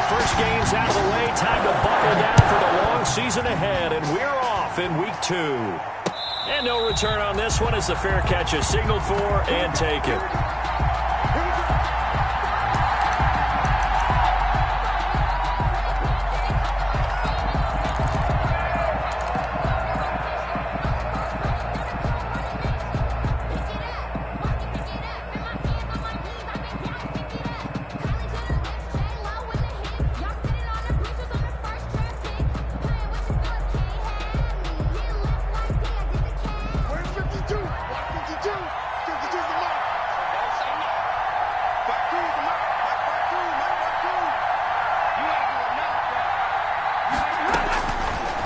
first game's out of the way. Time to buckle down for the long season ahead, and we're off in week 2. And no return on this one as the fair catch is signaled for and taken.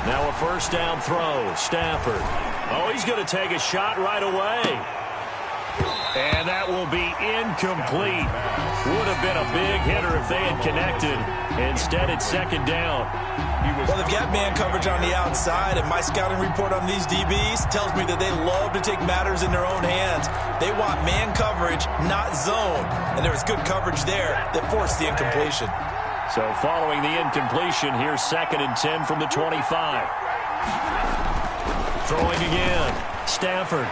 Now a first down throw. Stafford. Oh, he's going to take a shot right away. And that will be incomplete. Would have been a big hitter if they had connected. Instead, it's second down. Well, they've got man coverage on the outside, and my scouting report on these DBs tells me that they love to take matters in their own hands. They want man coverage, not zone. And there was good coverage there that forced the incompletion. So following the incompletion, here's 2nd and 10 from the 25. Throwing again. Stafford.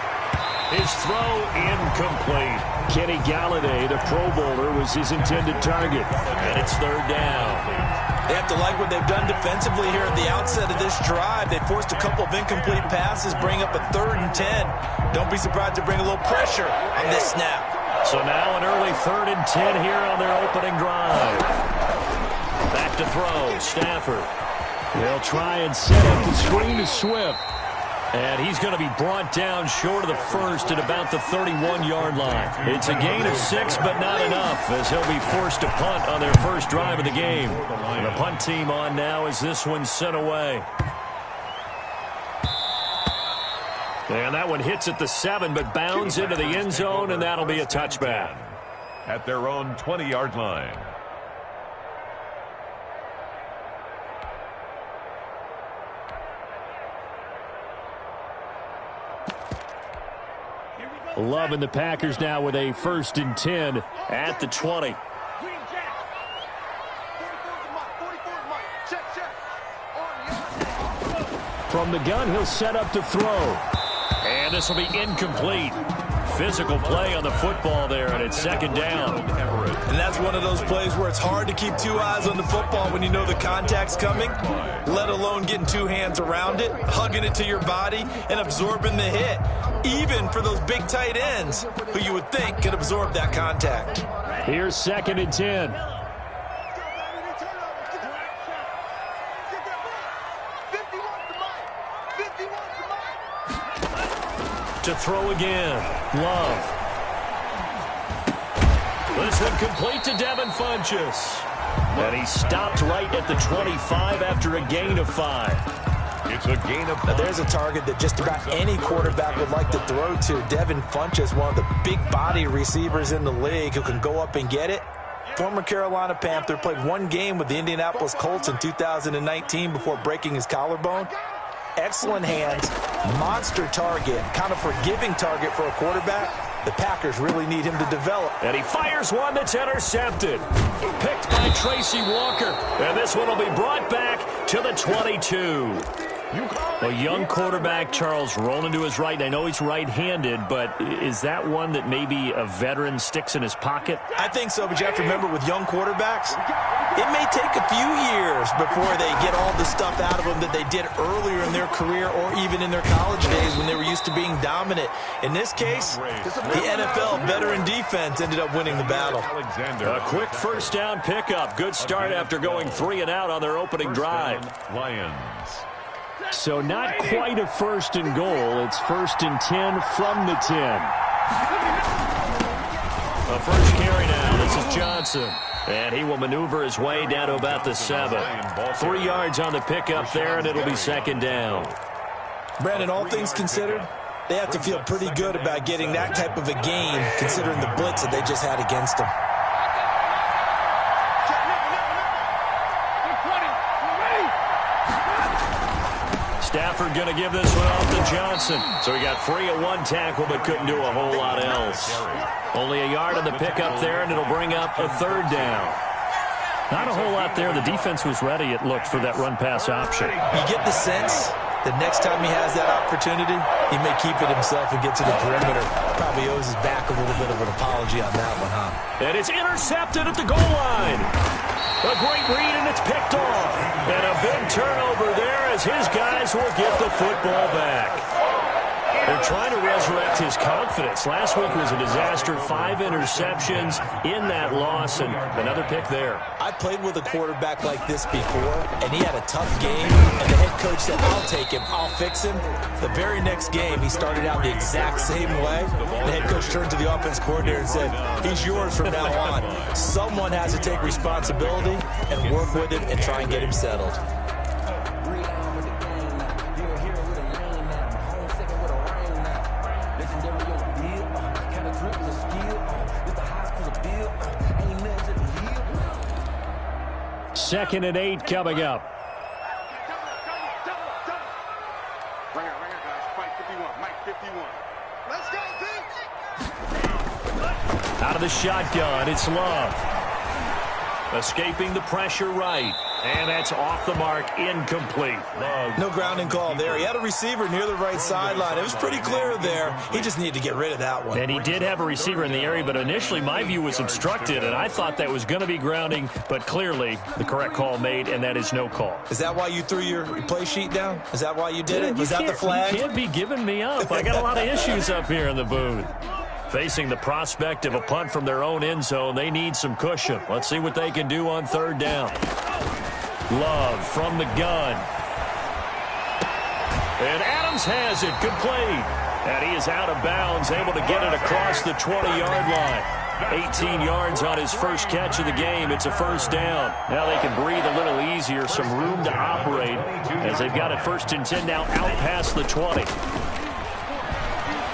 His throw incomplete. Kenny Galladay, the Pro Bowler, was his intended target. And it's 3rd down. They have to like what they've done defensively here at the outset of this drive. They forced a couple of incomplete passes, bring up a 3rd and 10. Don't be surprised to bring a little pressure on this snap. So now an early 3rd and 10 here on their opening drive. Back to throw. Stafford. They'll try and set up the screen to Swift. And he's going to be brought down short of the first at about the 31-yard line. It's a gain of 6, but not enough, as he'll be forced to punt on their first drive of the game. And the punt team on now as this one's sent away. And that one hits at the 7, but bounds into the end zone, and that'll be a touchback. At their own 20-yard line. Loving the Packers now with a 1st and 10 at the 20. From the gun, he'll set up to throw. And this will be incomplete. Physical play on the football there, and it's 2nd down. And that's one of those plays where it's hard to keep 2 eyes on the football when you know the contact's coming, let alone getting 2 hands around it, hugging it to your body, and absorbing the hit, even for those big tight ends who you would think could absorb that contact. Here's 2nd and 10. To throw again. Love. This one complete to Devin Funchess. And he stopped right at the 25 after a gain of 5. It's a gain of 5. Now there's a target that just about any quarterback would like to throw to. Devin Funchess, one of the big body receivers in the league who can go up and get it. Former Carolina Panther, played 1 game with the Indianapolis Colts in 2019 before breaking his collarbone. Excellent hands, monster target, kind of forgiving target for a quarterback. The Packers really need him to develop. And he fires one that's intercepted. Picked by Tracy Walker. And this one will be brought back to the 22. A young quarterback, Charles, rolling to his right. And I know he's right-handed, but is that one that maybe a veteran sticks in his pocket? I think so, but you have to remember with young quarterbacks, it may take a few years before they get all the stuff out of them that they did earlier in their career or even in their college days when they were used to being dominant. In this case, the NFL veteran defense ended up winning the battle. A quick first down pickup. Good start after going 3 and out on their opening drive. Lions. So not quite a 1st and goal. It's 1st and 10 from the 10. A first carry now. This is Johnson. And he will maneuver his way down to about the 7. 3 yards on the pickup there, and it'll be 2nd down. Brandon, all things considered, they have to feel pretty good about getting that type of a game considering the blitz that they just had against them. Stafford going to give this one off to Johnson. So he got free at 1 tackle, but couldn't do a whole lot else. Only a yard on the pickup there, and it'll bring up a 3rd down. Not a whole lot there. The defense was ready, it looked, for that run-pass option. You get the sense that next time he has that opportunity, he may keep it himself and get to the perimeter. Probably owes his back a little bit of an apology on that one, huh? And it's intercepted at the goal line. A great read, and it's picked off. And a big turnover there as his guys will get the football back. They're trying to resurrect his confidence. Last week was a disaster. 5 interceptions in that loss, and another pick there. I played with a quarterback like this before, and he had a tough game, and the head coach said, I'll take him, I'll fix him. The very next game, he started out the exact same way. The head coach turned to the offense coordinator and said, he's yours from now on. Someone has to take responsibility and work with it and try and get him settled. Second and 8 coming up. Right here, guys. Mike 51. Mike 51. Let's go, Out of the shotgun, it's Love. Escaping the pressure right. And that's off the mark, incomplete. No grounding call there. He had a receiver near the right sideline. It was pretty clear there. He just needed to get rid of that one. And he did have a receiver in the area, but initially my view was obstructed, and I thought that was going to be grounding, but clearly the correct call made, and that is no call. Is that why you threw your play sheet down? Is that why you did it? Was that the flag? You can't be giving me up. I got a lot of issues up here in the booth. Facing the prospect of a punt from their own end zone, they need some cushion. Let's see what they can do on third down. Love from the gun. And Adams has it. Complete. And he is out of bounds, able to get it across the 20-yard line. 18 yards on his first catch of the game. It's a first down. Now they can breathe a little easier, some room to operate as they've got it first and 10 now out past the 20.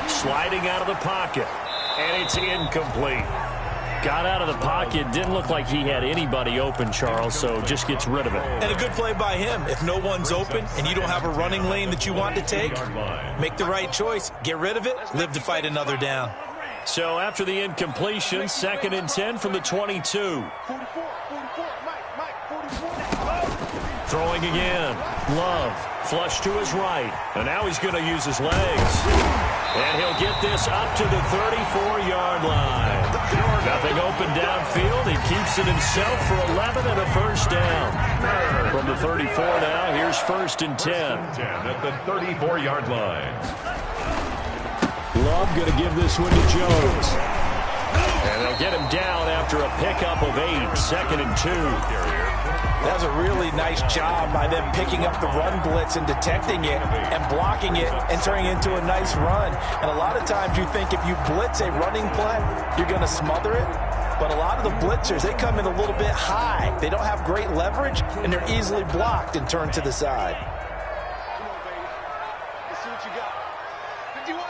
Sliding out of the pocket. And it's incomplete. Got out of the pocket. Didn't look like he had anybody open, Charles, so just gets rid of it. And a good play by him. If no one's open and you don't have a running lane that you want to take, make the right choice. Get rid of it. Live to fight another down. So after the incompletion, second and 10 from the 22. 44, Mike 44. Throwing again. Love. Flush to his right. And now he's going to use his legs. And he'll get this up to the 34-yard line. Nothing open downfield. He keeps it himself for 11 and a first down. From the 34 now, here's first and 10. At the 34-yard line. Love going to give this one to Jones. And they'll get him down after a pickup of 8. Second and 2. That was a really nice job by them picking up the run blitz and detecting it and blocking it and turning it into a nice run. And a lot of times you think if you blitz a running play, you're going to smother it. But a lot of the blitzers, they come in a little bit high. They don't have great leverage, and they're easily blocked and turned to the side. Come on, baby. Let's see what you got. 51,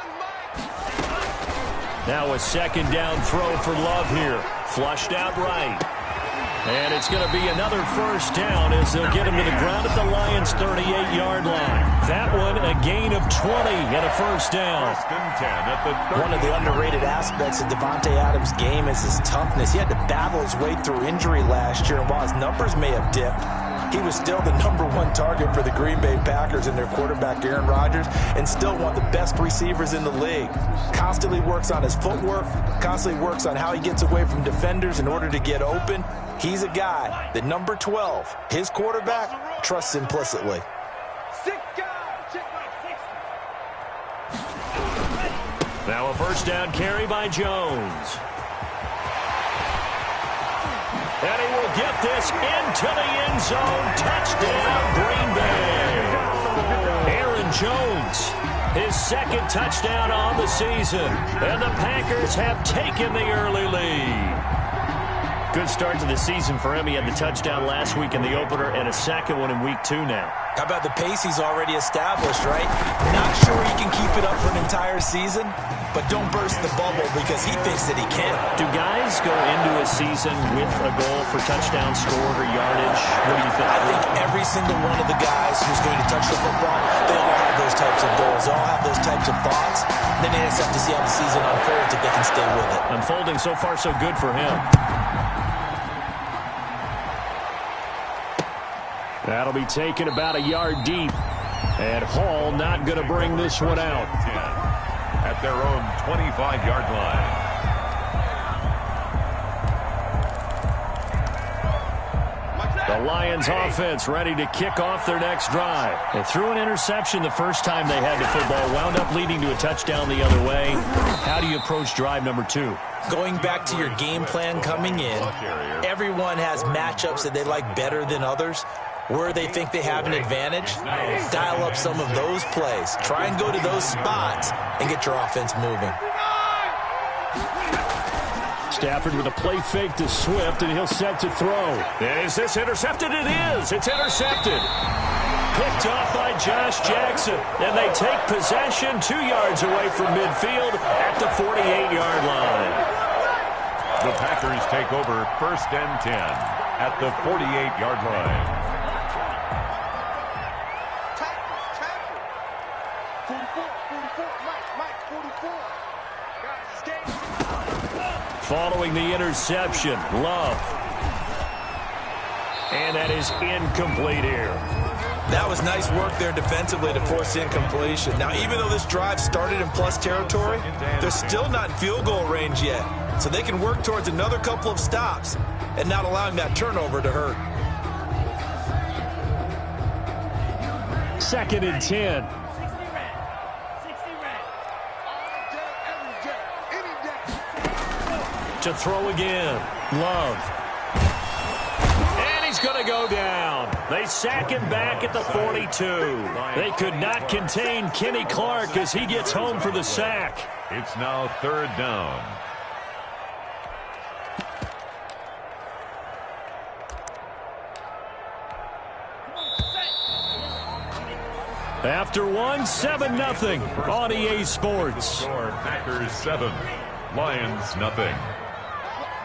Mike. Now a second down throw for Love here. Flushed out right. And it's going to be another first down as they'll get him to the ground at the Lions' 38-yard line. That one, a gain of 20 and a first down. One of the underrated aspects of Davante Adams' game is his toughness. He had to battle his way through injury last year, and while his numbers may have dipped, he was still the #1 target for the Green Bay Packers and their quarterback, Aaron Rodgers, and still one of the best receivers in the league. Constantly works on his footwork, constantly works on how he gets away from defenders in order to get open. He's a guy that number 12, his quarterback, trusts implicitly. Now a first down carry by Jones. And he will get this into the end zone. Touchdown, Green Bay. Aaron Jones, his second touchdown on the season. And the Packers have taken the early lead. Good start to the season for him. He had the touchdown last week in the opener and a second one in week 2 now. How about the pace he's already established, right? Not sure he can keep it up for an entire season, but don't burst the bubble because he thinks that he can. Do guys go into a season with a goal for touchdown scored or yardage? What do you think? I think every single one of the guys who's going to touch the football, they all have those types of goals. They all have those types of thoughts. Then they just have to see how the season unfolds if they can stay with it. Unfolding so far so good for him. That'll be taken about a yard deep. And Hall not going to bring this one out. 10 at their own 25-yard line. The Lions offense ready to kick off their next drive. They threw an interception the first time they had the football, wound up leading to a touchdown the other way. How do you approach drive number 2? Going back to your game plan coming in, everyone has matchups that they like better than others. Where they think they have an advantage, dial up some of those plays. Try and go to those spots and get your offense moving. Stafford with a play fake to Swift, and he'll set to throw. Is this intercepted? It is. It's intercepted. Picked off by Josh Jackson, and they take possession 2 yards away from midfield at the 48-yard line. The Packers take over 1st and 10 at the 48-yard line. 44. Following the interception, Love. And that is incomplete here. That was nice work there defensively to force incompletion. Now, even though this drive started in plus territory, they're still not in field goal range yet. So they can work towards another couple of stops and not allowing that turnover to hurt. 2nd and 10. To throw again. Love. And he's going to go down. They sack him back at the 42. They could not contain Kenny Clark as he gets home for the sack. It's now 3rd down. After one, 7-0 on EA Sports. Score, Packers 7, Lions nothing.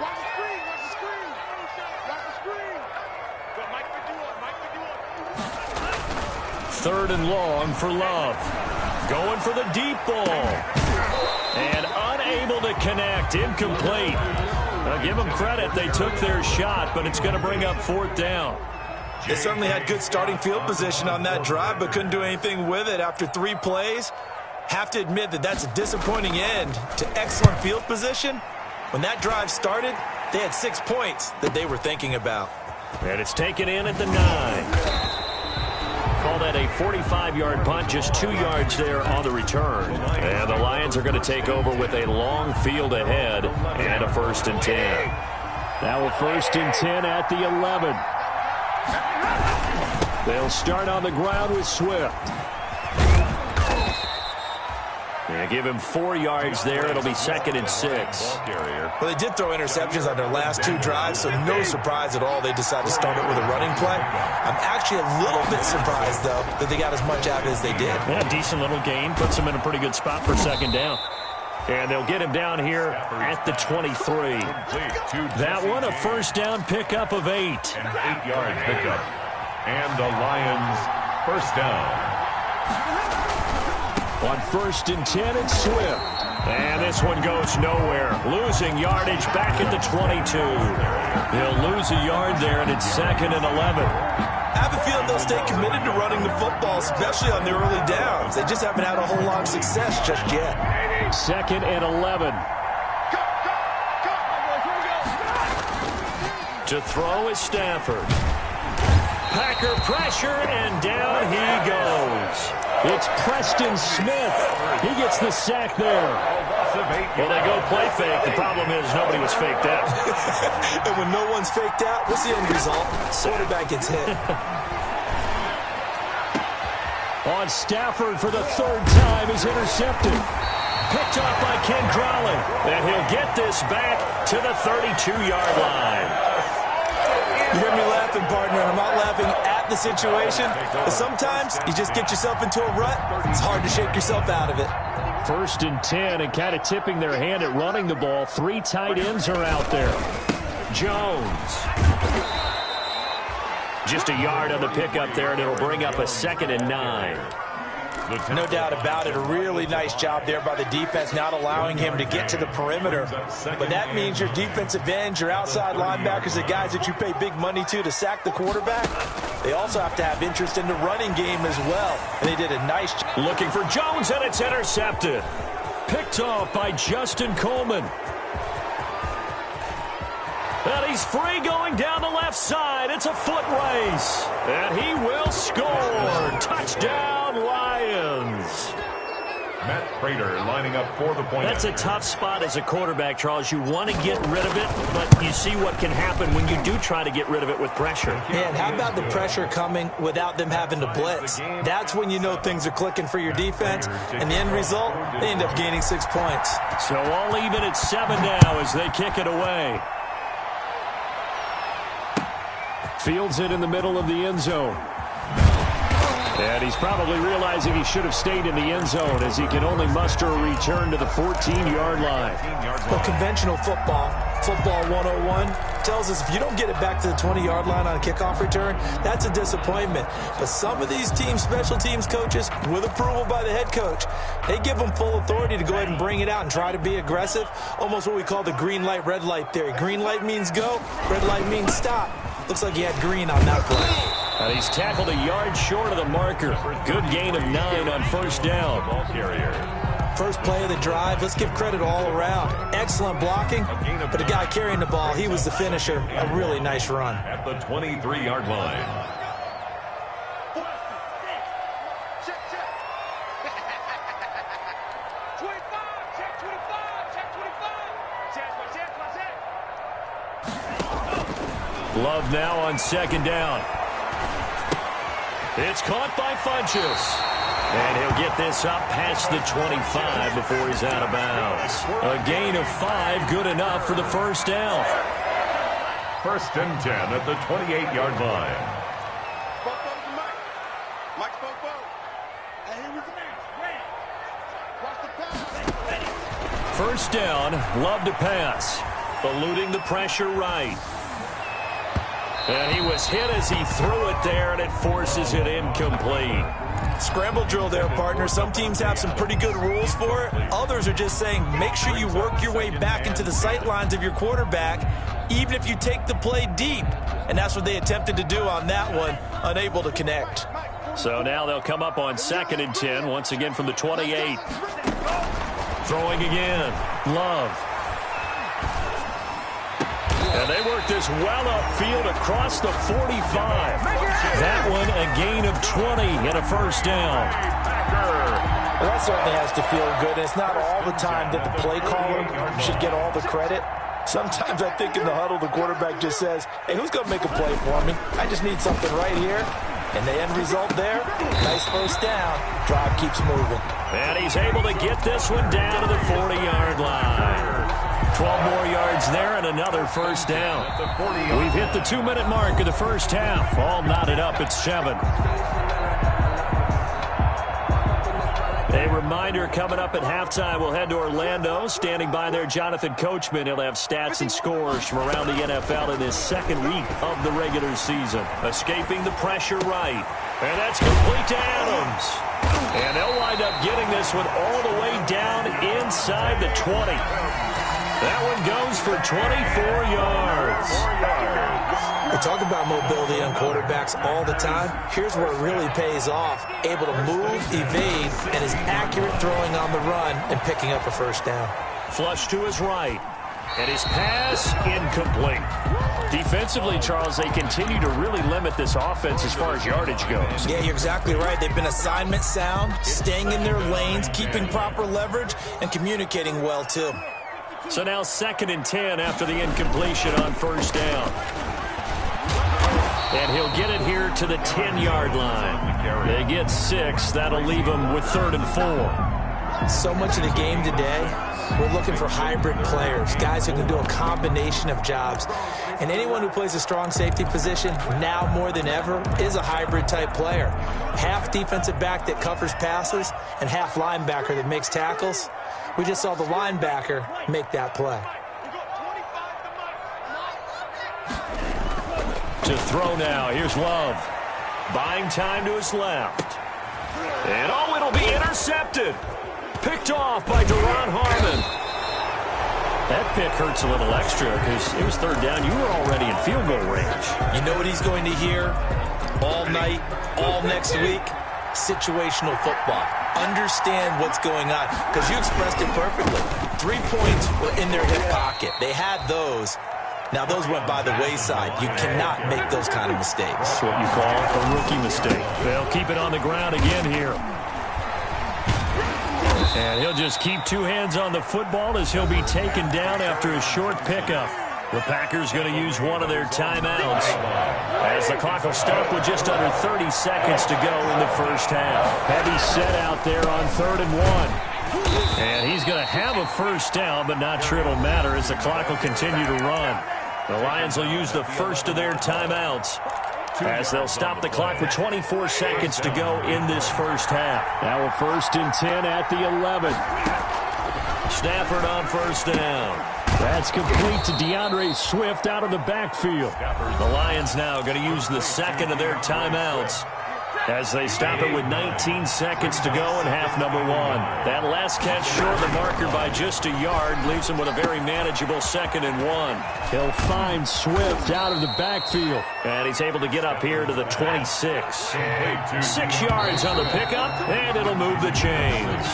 Watch the screen. Watch the screen. Go, Mike, 3rd and long for Love. Going for the deep ball. And unable to connect. Incomplete. I'll give them credit. They took their shot, but it's going to bring up 4th down. They certainly had good starting field position on that drive, but couldn't do anything with it after 3 plays. Have to admit that that's a disappointing end to excellent field position. When that drive started, they had 6 points that they were thinking about. And it's taken in at the 9. Call that a 45-yard punt, just 2 yards there on the return. And the Lions are going to take over with a long field ahead and a 1st and 10. Now a 1st and 10 at the 11. They'll start on the ground with Swift. And give him 4 yards there. It'll be 2nd and 6. Well, they did throw interceptions on their last 2 drives, so no surprise at all they decided to start it with a running play. I'm actually a little bit surprised, though, that they got as much out of it as they did. Yeah, decent little gain. Puts them in a pretty good spot for 2nd down. And they'll get him down here at the 23. That one, a 1st down pickup of 8. An 8-yard pickup. And the Lions 1st down. On 1st and 10, it's Swift. And this one goes nowhere. Losing yardage back at the 22. They'll lose a yard there, and it's 2nd and 11. I have a feeling they'll stay committed to running the football, especially on the early downs. They just haven't had a whole lot of success just yet. 2nd and 11. To throw is Stafford. Packer pressure, and down he goes. It's Preston Smith. He gets the sack there. Well, they go play fake. The problem is nobody was faked out. And when no one's faked out, what's the end result? Quarterback gets hit. On Stafford for the 3rd time is intercepted. Picked off by Ken Crowley. And he'll get this back to the 32-yard line. You hear me laughing, partner, and I'm not laughing at the situation. But sometimes you just get yourself into a rut. It's hard to shake yourself out of it. 1st and 10, and kind of tipping their hand at running the ball. 3 tight ends are out there. Jones. Just a yard on the pickup there, and it'll bring up a 2nd and 9. No doubt about it. A really nice job there by the defense, not allowing him to get to the perimeter. But that means your defensive ends, your outside linebackers, the guys that you pay big money to sack the quarterback, They also have to have interest in the running game as well. And they did a nice job. Looking for Jones, and it's intercepted. Picked off by Justin Coleman. And he's free going down the left side. It's a foot race. And he will score. Touchdown, Lions. Matt Prater lining up for the point. That's a tough spot as a quarterback, Charles. You want to get rid of it, but you see what can happen when you do try to get rid of it with pressure. Yeah, and how about the pressure coming without them having to blitz? That's when you know things are clicking for your defense. And the end result, they end up gaining 6 points. So all even at 7 now as they kick it away. Fields it in the middle of the end zone. And he's probably realizing he should have stayed in the end zone as he can only muster a return to the 14-yard line. Well, conventional football 101, tells us if you don't get it back to the 20-yard line on a kickoff return, that's a disappointment. But some of these teams, special teams coaches, with approval by the head coach, they give them full authority to go ahead and bring it out and try to be aggressive, almost what we call the green light, red light theory. Green light means go, red light means stop. Looks like he had green on that play. And he's tackled a yard short of the marker. Good gain of 9 on first down. Ball carrier. First play of the drive, let's give credit all around. Excellent blocking, but the guy carrying the ball, he was the finisher. A really nice run. At the 23-yard line. Check, check. 25, check 25, check 25. Check. Love now on second down. It's caught by Funchess. And he'll get this up past the 25 before he's out of bounds. A gain of 5, good enough for the first down. First and 10 at the 28-yard line. Bofo's the mic. Mike's Bofo. And here was the man. Watch the pass. First down, Love to pass. Eluding the pressure right. And he was hit as he threw it there, and it forces it incomplete. Scramble drill there, partner. Some teams have some pretty good rules for it. Others are just saying make sure you work your way back into the sight lines of your quarterback, even if you take the play deep. And that's what they attempted to do on that one, unable to connect. So now they'll come up on second and 10, once again from the 28. Throwing again, Love. And they work this well upfield across the 45. That one a gain of 20 and a first down. Well, that certainly has to feel good. It's not all the time that the play caller should get all the credit. Sometimes I think in the huddle the quarterback just says, hey, who's going to make a play for me? I just need something right here. And the end result there, nice first down. Drive keeps moving. And he's able to get this one down to the 40-yard line. 12 more yards there and another first down. We've hit the 2-minute mark of the first half. All knotted up at 7. A reminder coming up at halftime, we'll head to Orlando. Standing by there, Jonathan Coachman. He'll have stats and scores from around the NFL in his second week of the regular season. Escaping the pressure right. And that's complete to Adams. And they'll wind up getting this one all the way down inside the 20. That one goes for 24 yards. We talk about mobility on quarterbacks all the time. Here's where it really pays off. Able to move, evade, and is accurate throwing on the run and picking up a first down. Flush to his right. And his pass incomplete. Defensively, Charles, they continue to really limit this offense as far as yardage goes. Yeah, you're exactly right. They've been assignment sound, staying in their lanes, keeping proper leverage, and communicating well, too. So now second and 10 after the incompletion on first down. And he'll get it here to the 10-yard line. They get 6. That'll leave them with 3rd and 4. So much of the game today, we're looking for hybrid players, guys who can do a combination of jobs. And anyone who plays a strong safety position, now more than ever, is a hybrid-type player. Half defensive back that covers passes and half linebacker that makes tackles. We just saw the linebacker make that play. To throw now, here's Love. Buying time to his left. And oh, it'll be intercepted. Picked off by Duron Harmon. That pick hurts a little extra because it was 3rd down. You were already in field goal range. You know what he's going to hear? all night, all next week, situational football. Understand what's going on, because you expressed it perfectly. 3 points were in their hip pocket. They had those. Now, those went by the wayside. You cannot make those kind of mistakes. That's what you call a rookie mistake. They'll keep it on the ground again here. And he'll just keep 2 hands on the football as he'll be taken down after a short pickup. The Packers going to use one of their timeouts as the clock will stop with just under 30 seconds to go in the first half. Heavy set out there on 3rd and 1. And he's going to have a first down, but not sure it'll matter as the clock will continue to run. The Lions will use the first of their timeouts as they'll stop the clock with 24 seconds to go in this first half. Now a 1st and 10 at the 11. Stafford on first down. That's complete to DeAndre Swift out of the backfield. The Lions now going to use the second of their timeouts as they stop it with 19 seconds to go in half number 1. That last catch short of the marker by just a yard leaves him with a very manageable 2nd and 1. He'll find Swift out of the backfield. And he's able to get up here to the 26. 6 yards on the pickup, and it'll move the chains.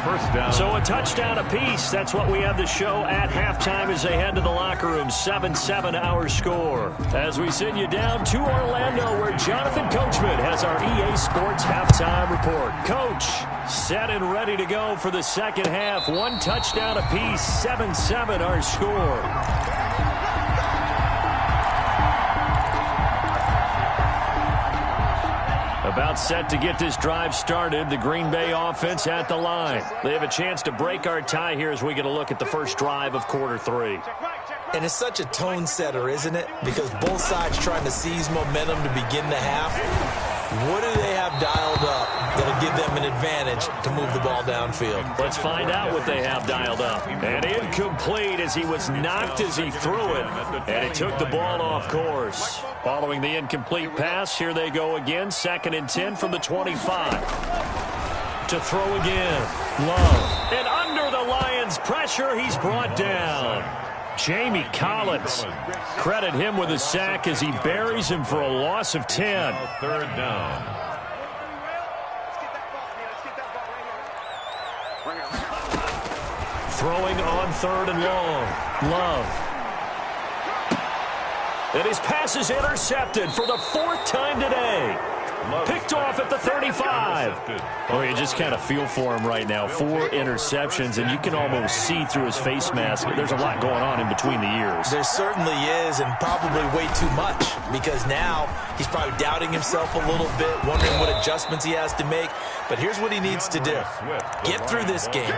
First down. So a touchdown apiece. That's what we have to show at halftime as they head to the locker room. 7-7 our score. As we send you down to Orlando, where Jonathan Coachman has our EA Sports halftime report. Coach, set and ready to go for the second half. 1 touchdown apiece. 7-7 our score. About set to get this drive started. The Green Bay offense at the line. They have a chance to break our tie here as we get a look at the first drive of quarter 3. And it's such a tone setter, isn't it? Because both sides trying to seize momentum to begin the half. What do they have dialed up that'll give them an advantage to move the ball downfield? Let's find out what they have dialed up. And incomplete as he was knocked as he threw it. And it took the ball off course. Following the incomplete pass, here they go again. 2nd and 10 from the 25. To throw again. Love. And under the Lions' pressure, he's brought down. Jamie Collins. Credit him with a sack as he buries him for a loss of 10. 3rd down. Throwing on 3rd and long. Love. And his pass is intercepted for the 4th time today. Picked off at the 35. Oh, you just kind of feel for him right now. 4 interceptions, and you can almost see through his face mask. There's a lot going on in between the ears. There certainly is, and probably way too much, because now he's probably doubting himself a little bit, wondering what adjustments he has to make. But here's what he needs to do. Get through this game.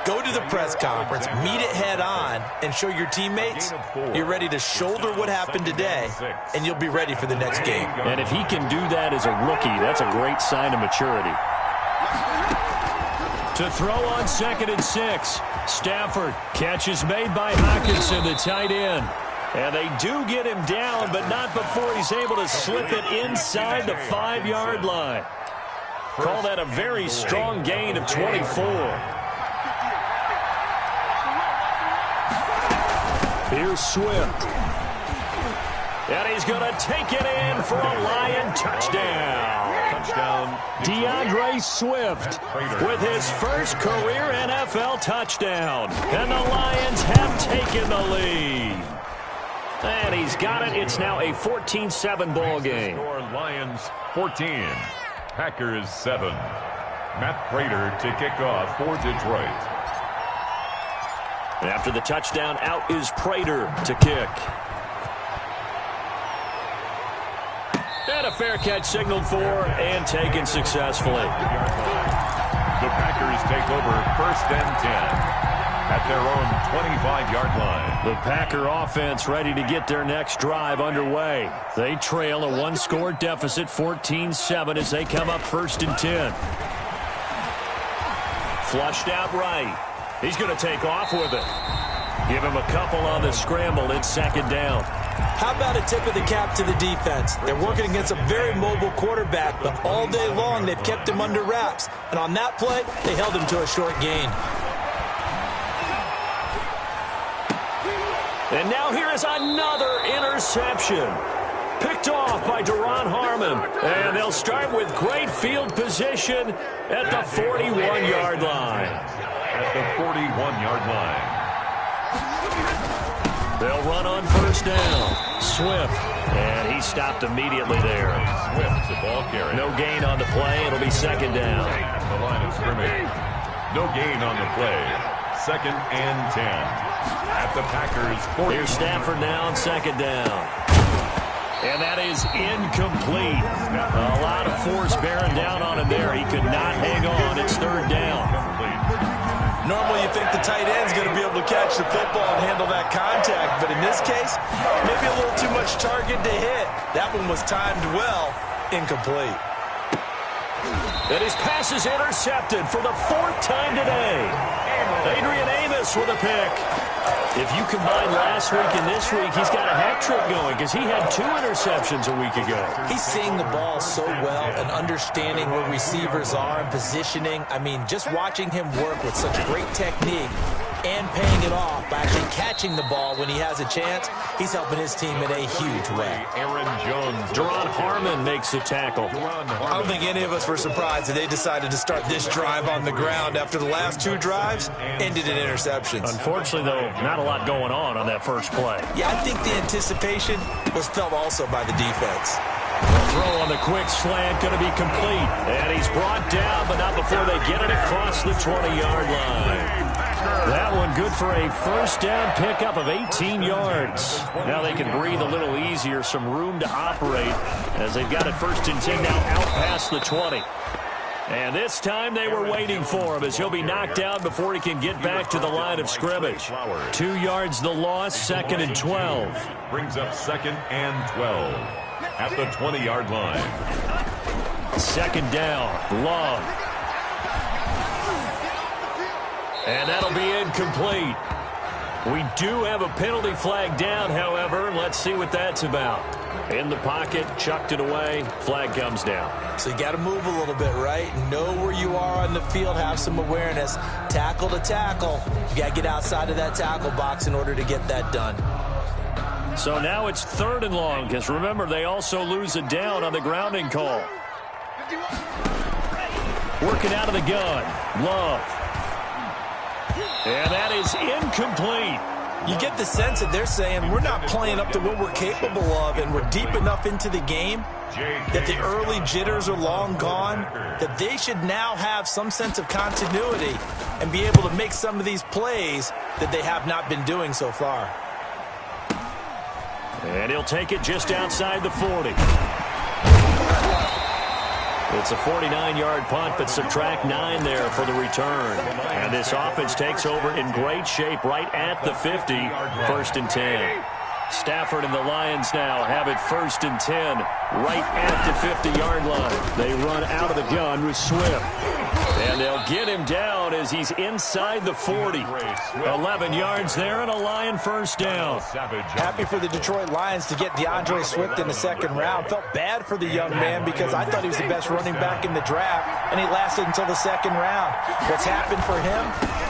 Go to the press conference, meet it head on, and show your teammates you're ready to shoulder what happened today, and you'll be ready for the next game. And if he can do that as a rookie, that's a great sign of maturity. To throw on 2nd and 6. Stafford. Catch is made by Hockenson, the tight end. And they do get him down, but not before he's able to slip it inside the 5-yard line. Call that a very strong gain of 24. Here's Swift. And he's going to take it in for a Lion touchdown. DeAndre Swift with his first career NFL touchdown. And the Lions have taken the lead. And he's got it. It's now a 14-7 ball game. Lions 14, Packers 7. Matt Prater to kick off for Detroit. And after the touchdown, out is Prater to kick. And a fair catch signaled for and taken successfully. The Packers take over 1st and 10 at their own 25-yard line. The Packer offense ready to get their next drive underway. They trail a 1-score deficit, 14-7, as they come up 1st and 10. Flushed out right. He's going to take off with it. Give him a couple on the scramble. It's 2nd down. How about a tip of the cap to the defense? They're working against a very mobile quarterback, but all day long they've kept him under wraps. And on that play, they held him to a short gain. And now here is another interception. Picked off by Duron Harmon. And they'll start with great field position at the 41-yard line. At the 41-yard line. They'll run on first down. Swift. And he stopped immediately there. Swift, the ball carrier. No gain on the play. It'll be second down. At the line of scrimmage. No gain on the play. Second and 10. At the Packers' 40. Here's Stafford now on second down. And that is incomplete. A lot of force bearing down on him there. He could not hang on. It's third down. Normally you think the tight end's going to be able to catch the football and handle that contact, but in this case, maybe a little too much target to hit. That one was timed well. Incomplete. And his pass is intercepted for the fourth time today. Adrian Amos with a pick. If you combine last week and this week, he's got a hat trick going because he had 2 interceptions a week ago. He's seeing the ball so well and understanding where receivers are and positioning. I mean, just watching him work with such great technique and paying it off by actually catching the ball when he has a chance, he's helping his team in a huge way. Aaron Jones. Duron Harmon makes the tackle. I don't think any of us were surprised that they decided to start this drive on the ground after the last 2 drives ended in interceptions. Unfortunately, though, not a lot going on that first play. Yeah, I think the anticipation was felt also by the defense. Throw on the quick slant, going to be complete. And he's brought down, but not before they get it across the 20-yard line. That one good for a first down pickup of 18 yards. Now they can breathe a little easier, some room to operate as they've got it first and 10 now out past the 20. And this time they were waiting for him as he'll be knocked down before he can get back to the line of scrimmage. 2 yards the loss, second and 12. Brings up second and 12 at the 20-yard line. Second down, Love. And that'll be incomplete. We do have a penalty flag down, however. Let's see what that's about. In the pocket, chucked it away, flag comes down. So you got to move a little bit, right? Know where you are on the field, have some awareness. Tackle to tackle. You got to get outside of that tackle box in order to get that done. So now it's third and long, because remember, they also lose a down on the grounding call. Working out of the gun, Love. And that is incomplete. You get the sense that they're saying we're not playing up to what we're capable of, and we're deep enough into the game that the early jitters are long gone, that they should now have some sense of continuity and be able to make some of these plays that they have not been doing so far. And he'll take it just outside the 40. It's a 49-yard punt, but subtract 9 there for the return. And this offense takes over in great shape right at the 50, first and 10. Stafford and the Lions now have it first and 10, right at the 50-yard line. They run out of the gun with Swift. And they'll get him down as he's inside the 40. 11 yards there and a Lion first down. Happy for the Detroit Lions to get DeAndre Swift in the second round. Felt bad for the young man because I thought he was the best running back in the draft, and he lasted until the second round. What's happened for him?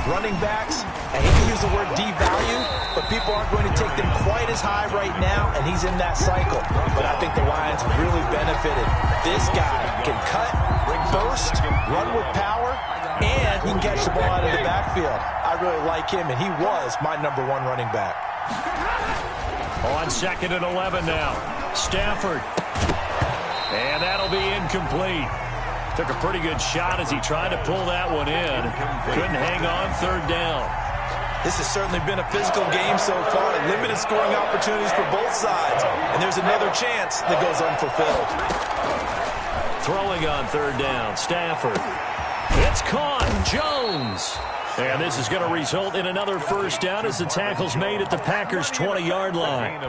Running backs, I hate to use the word devalue, but people aren't going to take them quite as high right now, and he's in that cycle. But I think the Lions really benefited. This guy can cut, burst, run with power, and he can catch the ball out of the backfield. I really like him, and he was my #1 running back. On second and 11 now, Stafford. And that'll be incomplete. Took a pretty good shot as he tried to pull that one in. Couldn't hang on, third down. This has certainly been a physical game so far. Limited scoring opportunities for both sides. And there's another chance that goes unfulfilled. Throwing on third down, Stafford. It's caught, Jones. And this is going to result in another first down as the tackle's made at the Packers' 20-yard line.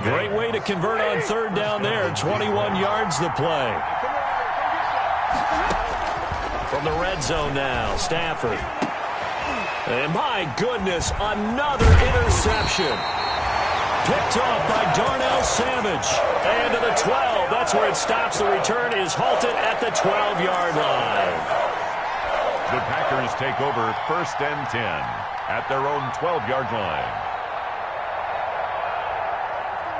Great way to convert on third down there. 21 yards the play. From the red zone now, Stafford. And my goodness, another interception. Picked off by Darnell Savage. And to the 12. That's where it stops. The return is halted at the 12-yard line. The Packers take over first and 10 at their own 12-yard line.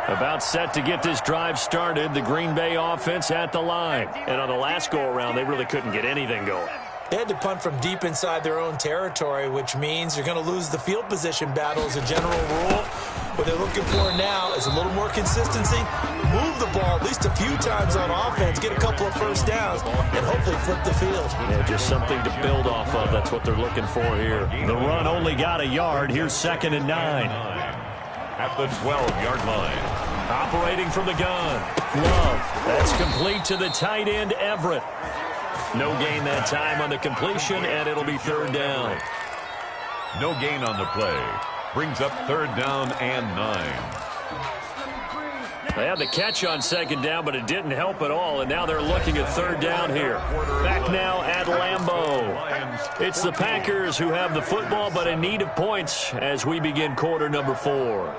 About set to get this drive started. The Green Bay offense at the line. And on the last go-around, they really couldn't get anything going. They had to punt from deep inside their own territory, which means you're going to lose the field position battle as a general rule. What they're looking for now is a little more consistency, move the ball at least a few times on offense, get a couple of first downs, and hopefully flip the field. Yeah, just something to build off of. That's what they're looking for here. The run only got a yard. Here's 2nd and 9. At the 12-yard line. Operating from the gun. Love. That's complete to the tight end, Everett. No gain that time on the completion, and it'll be 3rd down. No gain on the play. Brings up 3rd down and 9. They had the catch on 2nd down, but it didn't help at all, and now they're looking at 3rd down here. Back now at Lambeau. It's the Packers who have the football, but in need of points as we begin quarter number 4.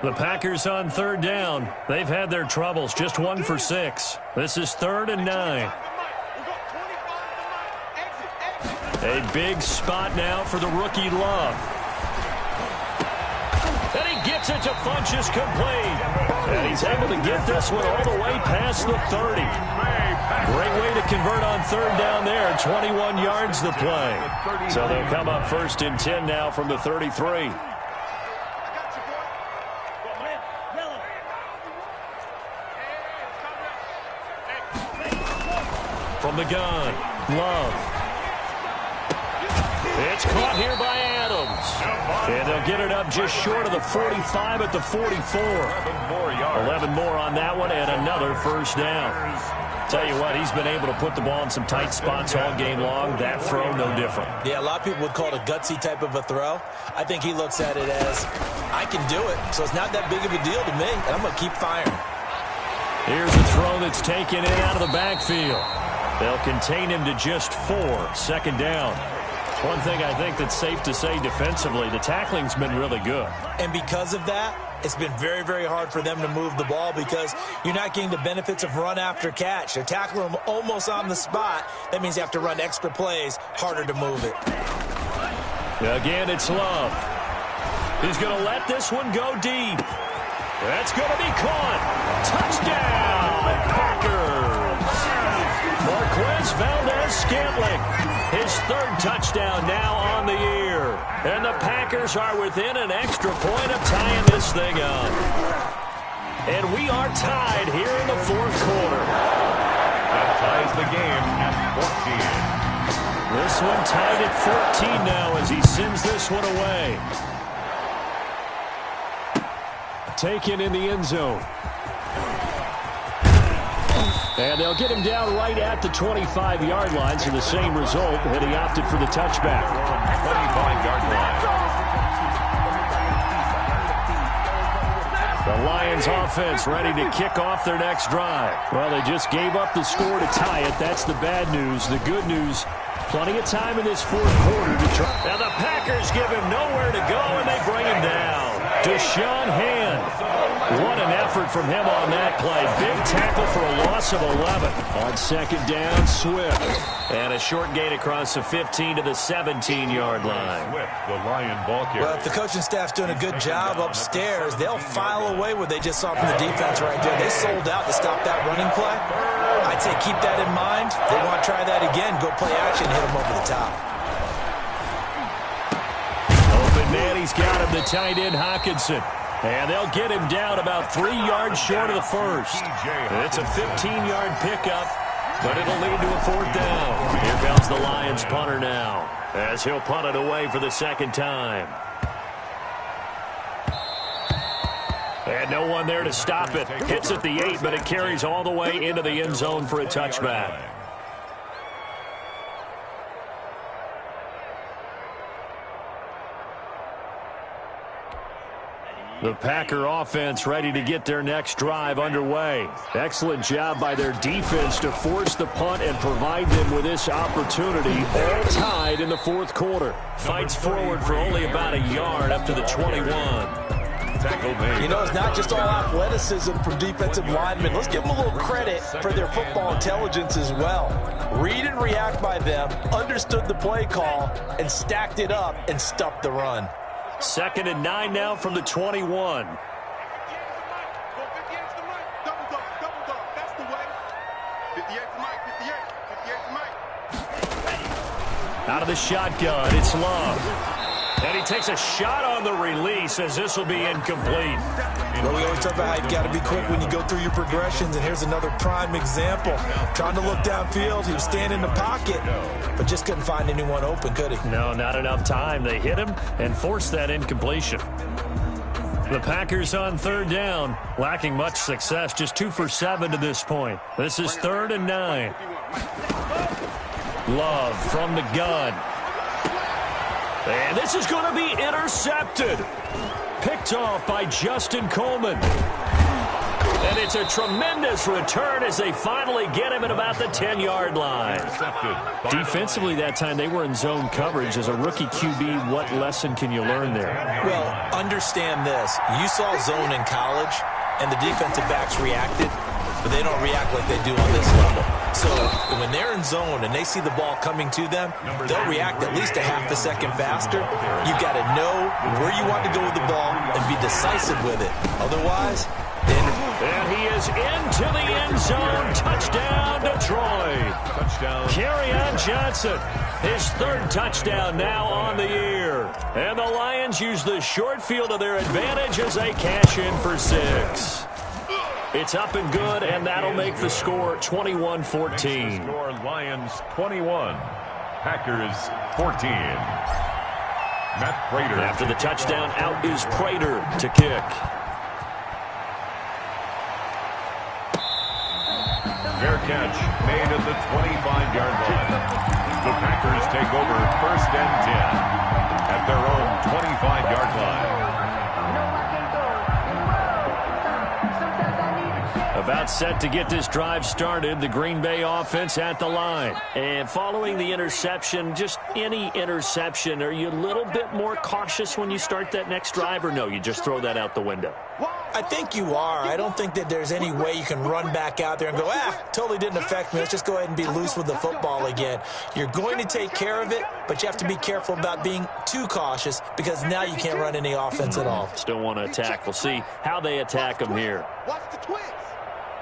The Packers on 3rd down. They've had their troubles, just 1 for 6. This is 3rd and 9. A big spot now for the rookie Love. And he gets it to Funchess complete. And he's able to get this one all the way past the 30. Great way to convert on 3rd down there. 21 yards the play. So they'll come up 1st and 10 now from the 33. From the gun, Love. It's caught here by Adams. And they'll get it up just short of the 45 at the 44. 11 more on that one and another 1st down. Tell you what, he's been able to put the ball in some tight spots all game long. That throw, no different. Yeah, a lot of people would call it a gutsy type of a throw. I think he looks at it as, I can do it, so it's not that big of a deal to me, and I'm going to keep firing. Here's a throw that's taken in out of the backfield. They'll contain him to just 4, 2nd down. One thing I think that's safe to say defensively, the tackling's been really good. And because of that, it's been very, very hard for them to move the ball because you're not getting the benefits of run after catch. They're tackling them almost on the spot. That means you have to run extra plays, harder to move it. Again, it's Love. He's going to let this one go deep. That's going to be caught. Touchdown, Packers. Marquez Valdez-Scantling, his 3rd touchdown now on the year. And the Packers are within an extra point of tying this thing up. And we are tied here in the 4th quarter. That ties the game at 14. This one tied at 14 now as he sends this one away. Taken in the end zone. And they'll get him down right at the 25-yard line, so the same result, and he opted for the touchback. 25-yard line. The Lions offense ready to kick off their next drive. Well, they just gave up the score to tie it. That's the bad news. The good news, plenty of time in this 4th quarter to try. Now the Packers give him nowhere to go, and they bring him down. Deshaun Hand. What an effort from him on that play. Big tackle for a loss of 11. On 2nd down, Swift. And a short gain across the 15 to the 17-yard line. Swift, the Lion ball carrier. Well, if the coaching staff's doing a good job upstairs, they'll file away what they just saw from the defense right there. They sold out to stop that running play. I'd say keep that in mind. They want to try that again. Go play action, hit them over the top. Open man, he's got him, the tight end, Hockenson. And they'll get him down about 3 yards short of the 1st. It's a 15-yard pickup, but it'll lead to a 4th down. Here comes the Lions punter now, as he'll punt it away for the 2nd time. And no one there to stop it. Hits at the 8, but it carries all the way into the end zone for a touchback. The Packer offense ready to get their next drive underway. Excellent job by their defense to force the punt and provide them with this opportunity, all tied in the 4th quarter. Fights forward for only about a yard up to the 21. tackle made. You know, it's not just all athleticism from defensive linemen. Let's give them a little credit for their football intelligence as well. Read and react by them, understood the play call, and stacked it up and stuffed the run. 2nd and 9 now from the 21. Out of the shotgun, it's Love. And he takes a shot on the release as this will be incomplete. Well, we always talk about how you've got to be quick when you go through your progressions, and here's another prime example. Trying to look downfield, he was standing in the pocket, but just couldn't find anyone open, could he? No, not enough time. They hit him and forced that incompletion. The Packers on 3rd down, lacking much success, just 2 for 7 to this point. This is 3rd and 9. Love from the gun. And this is going to be intercepted. Picked off by Justin Coleman. And it's a tremendous return as they finally get him at about the 10-yard line. Defensively that time, they were in zone coverage. As a rookie QB, what lesson can you learn there? Well, understand this. You saw zone in college, and the defensive backs reacted, but they don't react like they do on this level. So when they're in zone and they see the ball coming to them, they'll react at least a half a second faster. You've got to know where you want to go with the ball and be decisive with it. Otherwise, and he is into the end zone. Touchdown, Detroit. Touchdown. Kerryon Johnson, his 3rd touchdown now on the year. And the Lions use the short field to their advantage as they cash in for 6. It's up and good, and that'll make the score 21-14. Score Lions 21, Packers 14. Matt Prater. After the touchdown, out is Prater to kick. Fair catch made at the 25-yard line. The Packers take over 1st and 10 at their own 25-yard line. About set to get this drive started, the Green Bay offense at the line. And following the interception, just any interception, are you a little bit more cautious when you start that next drive, or no, you just throw that out the window? I think you are. I don't think that there's any way you can run back out there and go, totally didn't affect me. Let's just go ahead and be loose with the football again. You're going to take care of it, but you have to be careful about being too cautious because now you can't run any offense at all. Still want to attack. We'll see how they attack them here. Watch the twist.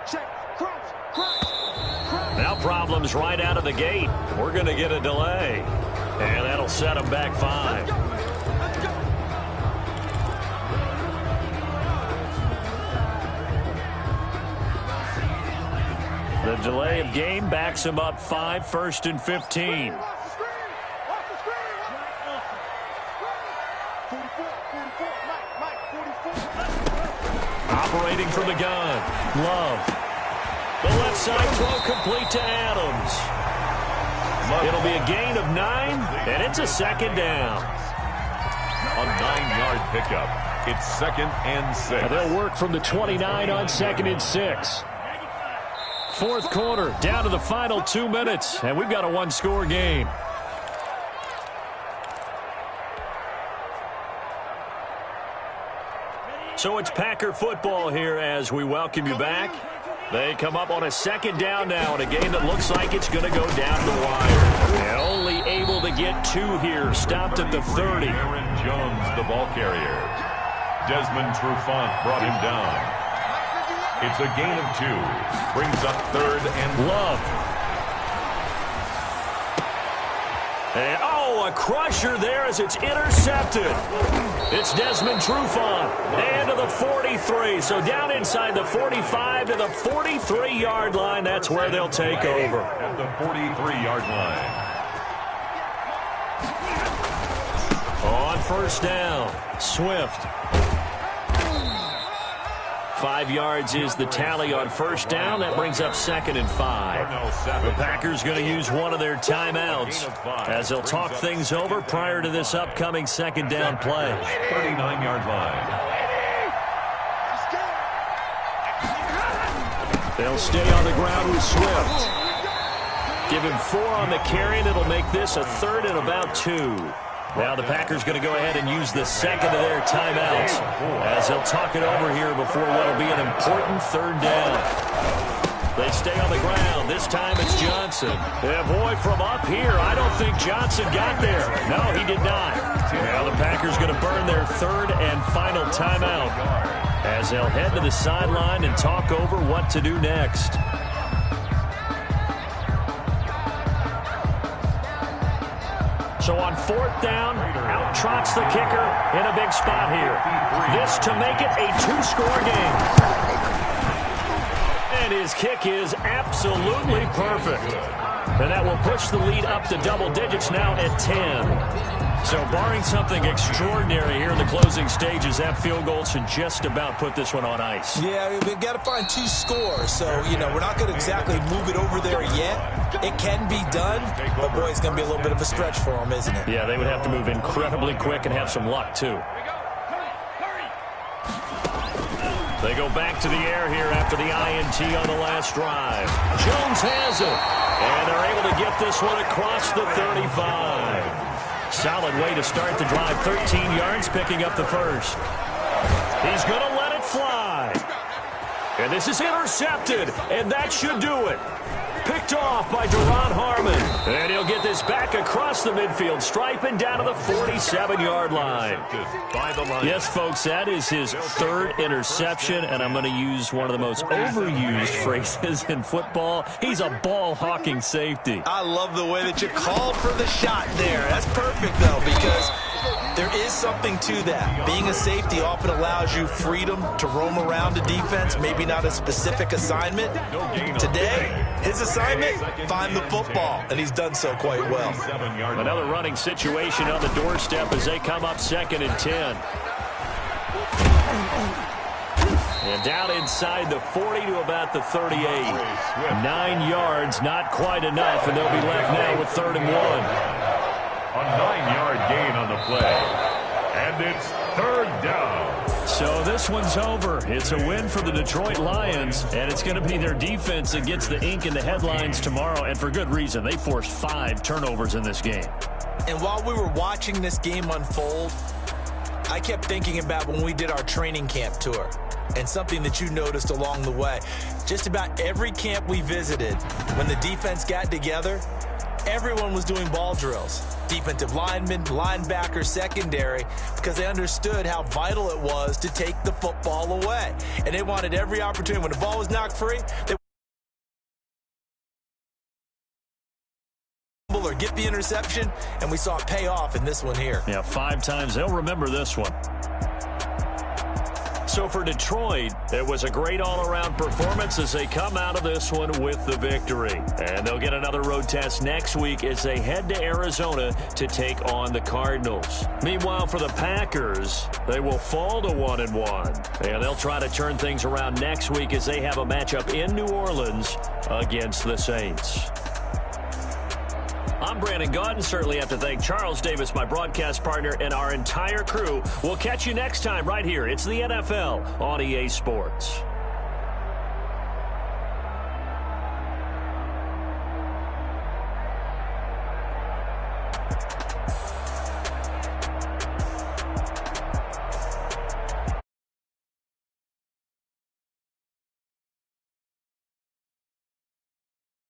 Check. Crunch. Now problems right out of the gate. We're going to get a delay. And that'll set them back 5. The delay of game backs him up 5, 1st and 15. Operating from the gun. Love. The left side throw complete to Adams. It'll be a gain of 9, and it's a 2nd down. A 9-yard pickup. It's 2nd and 6. Now they'll work from the 29 on 2nd and 6. 4th quarter, down to the final 2 minutes, and we've got a 1-score game. So it's Packer football here as we welcome you back. They come up on a 2nd down now in a game that looks like it's going to go down the wire. And only able to get 2 here, stopped at the 30. Aaron Jones, the ball carrier. Desmond Trufant brought him down. It's a gain of 2. Brings up 3rd and Love. And, a crusher there as it's intercepted. It's Desmond Trufant. And to the 43. So down inside the 45 to the 43-yard line. That's where they'll take over. At the 43-yard line. On 1st down, Swift. 5 yards is the tally on 1st down. That brings up 2nd and 5. The Packers going to use one of their timeouts as they'll talk things over prior to this upcoming 2nd down play. 39-yard line. They'll stay on the ground with Swift. Give him 4 on the carry, and it'll make this a 3rd and about 2. Now the Packers going to go ahead and use the second of their timeouts as they'll talk it over here before what will be an important third down. They stay on the ground. This time it's Johnson. Yeah, boy, from up here, I don't think Johnson got there. No, he did not. Now the Packers going to burn their third and final timeout as they'll head to the sideline and talk over what to do next. So on fourth down, out trots the kicker in a big spot here. This to make it a two-score game. And his kick is absolutely perfect. And that will push the lead up to double digits now at 10. So barring something extraordinary here in the closing stages, that field goal should just about put this one on ice. Yeah, we've got to find two scores. So, we're not going to exactly move it over there yet. It can be done, but, boy, it's going to be a little bit of a stretch for them, isn't it? Yeah, they would have to move incredibly quick and have some luck, too. They go back to the air here after the INT on the last drive. Jones has it, and they're able to get this one across the 35. Solid way to start the drive. 13 yards, picking up the first. He's going to let it fly. And this is intercepted, and that should do it. Picked off by Duron Harmon. And he'll get this back across the midfield stripe and down to the 47-yard line. Yes, folks, that is his third interception, and I'm going to use one of the most overused phrases in football. He's a ball-hawking safety. I love the way that you called for the shot there. That's perfect, though, because there is something to that. Being a safety often allows you freedom to roam around a defense, maybe not a specific assignment. Today, his assignment, find the football, and he's done so quite well. Another running situation on the doorstep as they come up 2nd and 10. And down inside the 40 to about the 38. 9 yards, not quite enough, and they'll be left now with 3rd and 1. A 9-yard gain on the play. And it's 3rd down. So this one's over. It's a win for the Detroit Lions, and it's going to be their defense that gets the ink in the headlines tomorrow, and for good reason. They forced 5 turnovers in this game. And while we were watching this game unfold, I kept thinking about when we did our training camp tour and something that you noticed along the way. Just about every camp we visited, when the defense got together, everyone was doing ball drills. Defensive linemen, linebackers, secondary, because they understood how vital it was to take the football away. And they wanted every opportunity. When the ball was knocked free, they or get the interception, and we saw it pay off in this one here. Yeah, 5 times. They'll remember this one. So for Detroit, it was a great all-around performance as they come out of this one with the victory. And they'll get another road test next week as they head to Arizona to take on the Cardinals. Meanwhile, for the Packers, they will fall to 1-1. And they'll try to turn things around next week as they have a matchup in New Orleans against the Saints. I'm Brandon Gaudin. Certainly have to thank Charles Davis, my broadcast partner, and our entire crew. We'll catch you next time right here. It's the NFL on EA Sports.